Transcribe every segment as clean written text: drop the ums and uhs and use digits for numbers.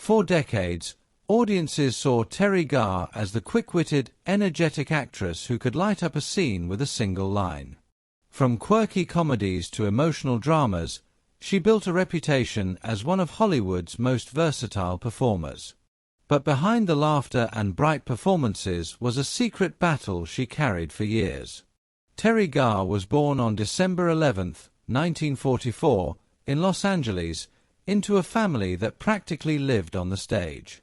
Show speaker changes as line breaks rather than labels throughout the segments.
For decades, audiences saw Teri Garr as the quick-witted, energetic actress who could light up a scene with a single line. From quirky comedies to emotional dramas, she built a reputation as one of Hollywood's most versatile performers. But behind the laughter and bright performances was a secret battle she carried for years. Teri Garr was born on December 11, 1944, in Los Angeles, into a family that practically lived on the stage.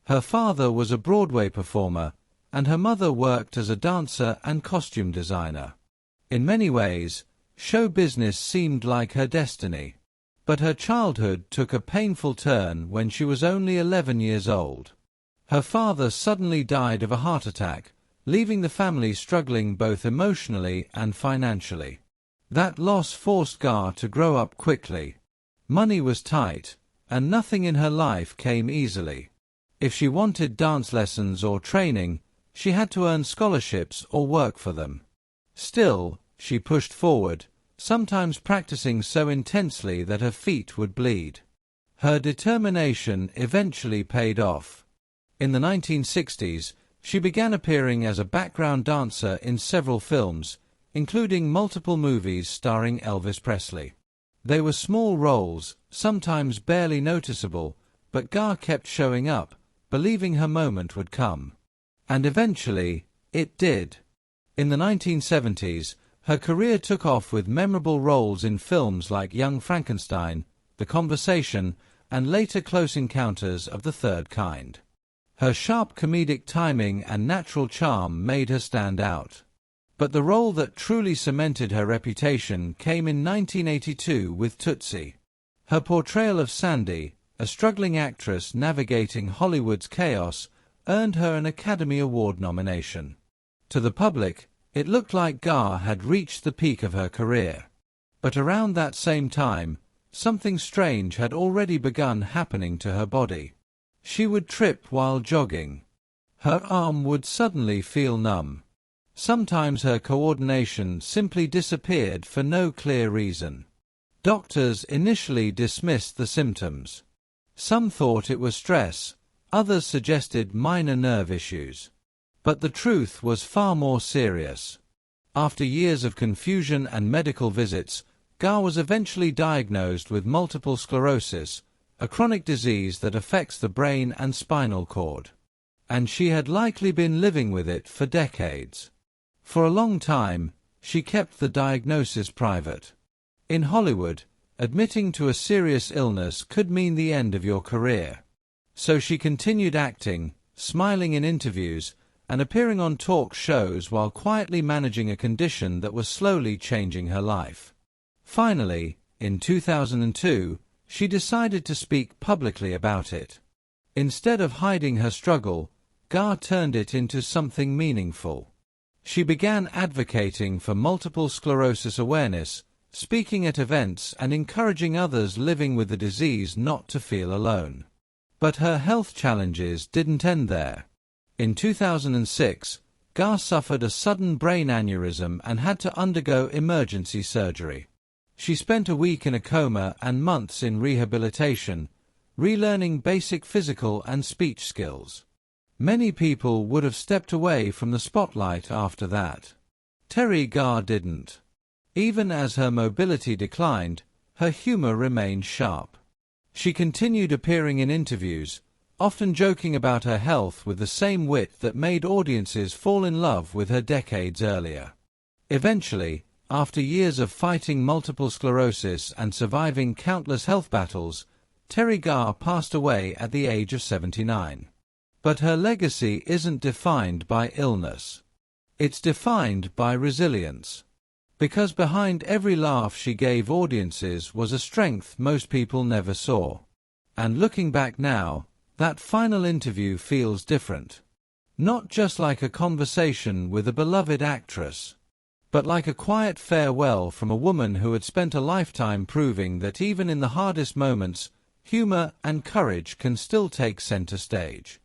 Her father was a Broadway performer, and her mother worked as a dancer and costume designer. In many ways, show business seemed like her destiny. But her childhood took a painful turn when she was only 11 years old. Her father suddenly died of a heart attack, leaving the family struggling both emotionally and financially. That loss forced Garr to grow up quickly. Money was tight, and nothing in her life came easily. If she wanted dance lessons or training, she had to earn scholarships or work for them. Still, she pushed forward, sometimes practicing so intensely that her feet would bleed. Her determination eventually paid off. In the 1960s, she began appearing as a background dancer in several films, including multiple movies starring Elvis Presley. They were small roles, sometimes barely noticeable, but Garr kept showing up, believing her moment would come. And eventually, it did. In the 1970s, her career took off with memorable roles in films like Young Frankenstein, The Conversation, and later Close Encounters of the Third Kind. Her sharp comedic timing and natural charm made her stand out. But the role that truly cemented her reputation came in 1982 with Tootsie. Her portrayal of Sandy, a struggling actress navigating Hollywood's chaos, earned her an Academy Award nomination. To the public, it looked like Garr had reached the peak of her career. But around that same time, something strange had already begun happening to her body. She would trip while jogging. Her arm would suddenly feel numb. Sometimes her coordination simply disappeared for no clear reason. Doctors initially dismissed the symptoms. Some thought it was stress, others suggested minor nerve issues. But the truth was far more serious. After years of confusion and medical visits, Garr was eventually diagnosed with multiple sclerosis, a chronic disease that affects the brain and spinal cord. And she had likely been living with it for decades. For a long time, she kept the diagnosis private. In Hollywood, admitting to a serious illness could mean the end of your career. So she continued acting, smiling in interviews, and appearing on talk shows while quietly managing a condition that was slowly changing her life. Finally, in 2002, she decided to speak publicly about it. Instead of hiding her struggle, Garr turned it into something meaningful. She began advocating for multiple sclerosis awareness, speaking at events and encouraging others living with the disease not to feel alone. But her health challenges didn't end there. In 2006, Garr suffered a sudden brain aneurysm and had to undergo emergency surgery. She spent a week in a coma and months in rehabilitation, relearning basic physical and speech skills. Many people would have stepped away from the spotlight after that. Teri Garr didn't. Even as her mobility declined, her humor remained sharp. She continued appearing in interviews, often joking about her health with the same wit that made audiences fall in love with her decades earlier. Eventually, after years of fighting multiple sclerosis and surviving countless health battles, Teri Garr passed away at the age of 79. But her legacy isn't defined by illness. It's defined by resilience. Because behind every laugh she gave audiences was a strength most people never saw. And looking back now, that final interview feels different. Not just like a conversation with a beloved actress, but like a quiet farewell from a woman who had spent a lifetime proving that even in the hardest moments, humor and courage can still take center stage.